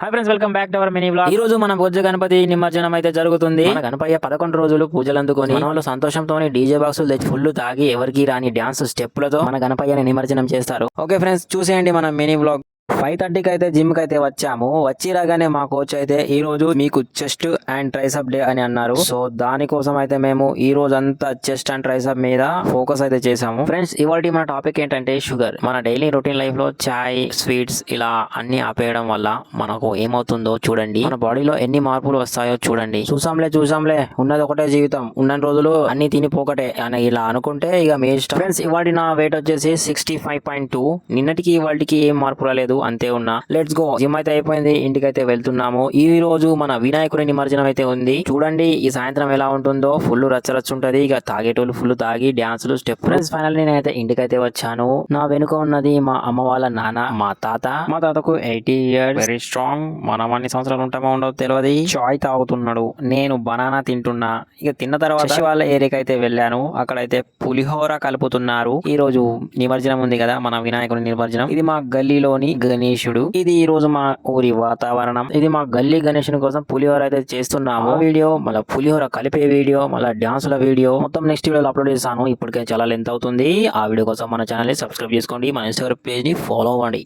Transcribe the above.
Hi friends, welcome back to our mini vlog. ఈ రోజు మన బొజ్జ గణపతి నిమజ్జనం అయితే జరుగుతుంది. మన గణపయ్య 11 రోజులు పూజలు అందుకొని మన వాళ్ళు సంతోషంతో డీజే బాక్సులు తెచ్చి ఫుల్ తాగి ఎవరికి రాని డాన్స్ స్టెప్పులతో మన గణపయ్యని నిమజ్జనం చేస్తారు. ఓకే ఫ్రెండ్స్, చూసేయండి మన మినీ వ్లాగ్. 5:30కి అయితే జిమ్ కి అయితే వచ్చాము. వచ్చి రాగానే మా కోచ్ అయితే ఈ రోజు మీకు చెస్ట్ అండ్ ట్రైసప్ డే అని అన్నారు. సో దానికోసం అయితే మేము ఈ రోజు అంతా చెస్ట్ అండ్ ట్రైసప్ మీద ఫోకస్ అయితే చేసాము. ఫ్రెండ్స్, ఇవాళ మన టాపిక్ ఏంటంటే షుగర్. మన డైలీ రొటీన్ లైఫ్ లో చాయ్, స్వీట్స్ ఇలా అన్ని ఆపేయడం వల్ల మనకు ఏమవుతుందో చూడండి. మన బాడీలో ఎన్ని మార్పులు వస్తాయో చూడండి. చూసాంలే ఉన్నది ఒకటే జీవితం, ఉన్న రోజులు అన్ని తినిపోకటే అని ఇలా అనుకుంటే ఇక మీ ఇష్టం. ఫ్రెండ్స్, ఇవాళ నా వెయిట్ వచ్చేసి 65.2. నిన్నటికి ఇవాళకి ఏం మార్పు రాలేదు, అంతే ఉన్నా. Let's go. జిమ్ అయితే అయిపోయింది, ఇంటికి అయితే వెళ్తున్నాము. ఈ రోజు మన వినాయకుడి నిమజ్జనం అయితే ఉంది. చూడండి ఈ సాయంత్రం ఎలా ఉంటుందో. ఫుల్ రచ్చరచ్చు ఉంటది. ఇక తాగేటోళ్ళు ఫుల్ తాగి డాన్సులు స్టెప్. ఫ్రెండ్స్, ఫైనల్ నేనైతే ఇంటికి అయితే వచ్చాను. నా వెనుక ఉన్నది మా అమ్మ వాళ్ళ నాన్న, మా తాత. మా తాతకు 80 years, వెరీ స్ట్రాంగ్. మనం అన్ని సంవత్సరాలు ఉంటామో ఉండవు తెలియదు. చాయ్ తాగుతున్నాడు, నేను బనానా తింటున్నా. ఇక తిన్న తర్వాత వాళ్ళ ఏరియాకి అయితే వెళ్ళాను. అక్కడైతే పులిహోర కలుపుతున్నారు. ఈ రోజు నిమజ్జనం ఉంది కదా, మన వినాయకుడి నిమజ్జనం. ఇది మా గల్లీలోని గణేశుడు. ఇది ఈ రోజు మా ఊరి వాతావరణం. ఇది మా గల్లీ గణేశుని కోసం పులిహోర అయితే చేస్తున్నాము. వీడియో మళ్ళీ పులిహోర కలిపే వీడియో, మళ్ళీ డాన్సుల వీడియో మొత్తం నెక్స్ట్ వీడియోలో అప్లోడ్ చేస్తాను. ఇప్పటికే చాలా లెంత్ అవుతుంది. ఆ వీడియో కోసం మన ఛానల్ ని సబ్స్క్రైబ్ చేసుకోండి, మన ఇన్స్టాగ్రామ్ పేజ్ ని ఫాలో అవ్వండి.